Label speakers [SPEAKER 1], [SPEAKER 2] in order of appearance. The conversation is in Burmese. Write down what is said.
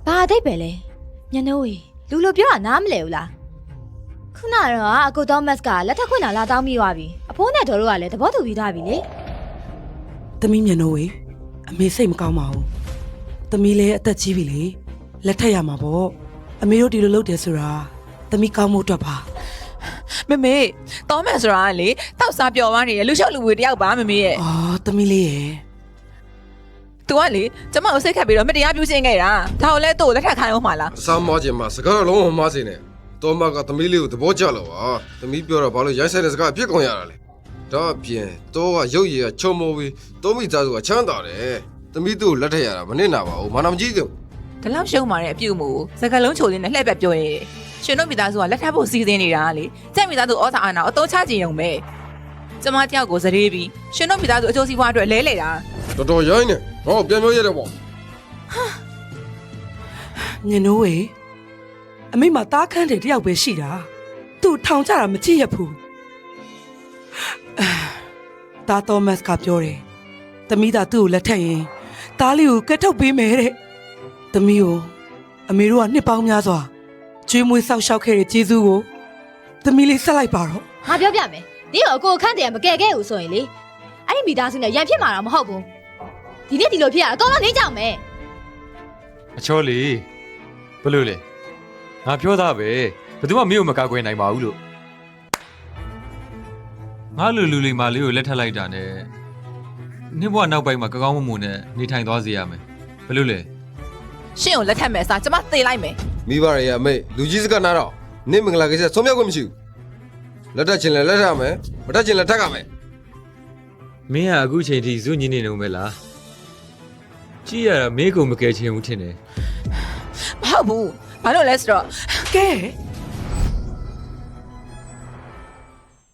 [SPEAKER 1] ဘာအတိတ်ပဲလဲညနေဝေလူလိုပြောတာနားမလဲဘူးလားခုနကတော့အကိုသောမတ်ကလက်ထက်ခွင့်လာတောင်းပြီးသွားပြီအဖိုးနဲ့တော်တို့ကလည်းသဘောတူပြီးသားပြီလေ
[SPEAKER 2] သမီးမျက်နှာဝေအမေစိတ်မကောင်းပါဘူးသမီးလည်းအသက်ကြီးပြီလေလက်ထက်ရမှာပေါ့အမေတို့ဒီလိုလုပ်တယ်ဆိုတာသမီးကောင်းမှုအတွက်ပါ
[SPEAKER 3] မေတောမန်ဆိုတာလေတောက်စားပျော်သွားနေရလူလျှောက်လူဝေတယောက်ပါမေရဲ့
[SPEAKER 2] အော်သမီးလေးရဲ့
[SPEAKER 3] तू ကလေကျမကိုစိတ်ခတ်ပြီးတော့မတရားပြုရှင်းခဲ့တာဒါကိုလည်းသူ့ကိုလက်ထပ်ခိုင်းအောင်မှာလား
[SPEAKER 4] အစားမခြင်းမှာစကားတော့လုံးဝမစင်းနဲ့တော်မကသမီးလေးကိုသဘောကျလို့ပါသမီးပြောတော့ဘာလို့ရိုက်ဆိုင်တဲ့စကားအဖြစ်ကုန်ရတာလဲဒါအပြင်တော့ကရုပ်ရည်ကချုံမိုးပြီးတောမိသားစုကချမ်းသာတယ်သမီးသူ့ကိုလက်ထက်ရတာမနစ်နာပါဘူးမာနမကြီးဘူး
[SPEAKER 3] ဒီလောက်ရှုံးမာတဲ့အပြုတ်မှုစကလုံးချိုလေးနဲ့လှည့်ပဲပြောရဲရှင်တို့မိသားစုကလက်ထပ်ဖို့စီစဉ်နေတာလေကြက်မိသားစုဩစာအာနာအတော့ချကြည့်ရုံပဲကျမတယောက်ကိုစရေးပြီးရှင်တို့မိသားစုအကျိုးစီးပွားအတွက်လဲလေတာ
[SPEAKER 4] တော်တော်ရိုင်းနေဟောပြန်ပြောရတယ်ပေါ့
[SPEAKER 2] ညနိုးဝေအမေမှာတားခန်းတယ်တယောက်ပဲရှိတာသူ့ထောင်ကြတာမကြည့်ရဘူးတာသောမတ်ကပြောတယ်သမီးသာသူ့ကိုလက်ထက်ရင်တားလေးကိုကတ်ထုတ်ပေးမယ်တဲ့သမီးကိုအမေတို့ကနှစ်ပေါင်းများစွာကျွေးမွေးဆောက်ရှောက်ခဲ့တဲ့ကျေးဇူးကိုသမီးလေးဆက်လိုက်ပါတော့
[SPEAKER 1] ငါပြောပြမယ်ဒီတော့အကိုအခန့်တည်းမကဲခဲ့ဘူးဆိုရင်လေအဲ့ဒီမိသားစုနဲ့ရန်ဖြစ်မှာတော့မဟုတ်ဘူးဒီနေ့ဒီလိုဖြစ်ရအကောင်လုံးနေကြမယ်
[SPEAKER 5] အချောလေးဘယ်လိုလဲငါပြောသားပဲဘယ်သူမှမင်းကိုမကာကွယ်နိုင်ပါဘူးလို့ငါလူလေးမာလေးကိုလက်ထပ်လိုက်တာနဲ့နေ့ဘဝနောက်ပိုင်းမှာကောင်းမွန်မွန်နဲ့နေထိုင်သွားစေရမယ်ဘယ်လိုလဲ
[SPEAKER 3] ရှင်ကိုလက်ထပ်မယ်အစားကျမသေလိုက်မယ်
[SPEAKER 4] မိဘတွေရဲ့အမေလူကြီးစကားနားတော့နင့်မင်္ဂလာကိစ္စဆုံးဖြတ်ခွင့်မရှိဘူးလက်ထက်ချင်းလည်းလက်ထက်မယ်မထက်ချင်းလည်းထက်ကမယ်
[SPEAKER 5] မင်းကအခုချိန်ထိဇုညင်းနေနေမယ်လားကြည့်ရတာမင်းကိုမကယ်ချင်ဘူးထင်တယ်
[SPEAKER 3] မဟုတ်ဘူးဘာလို့လဲဆိုတော့
[SPEAKER 2] ကဲ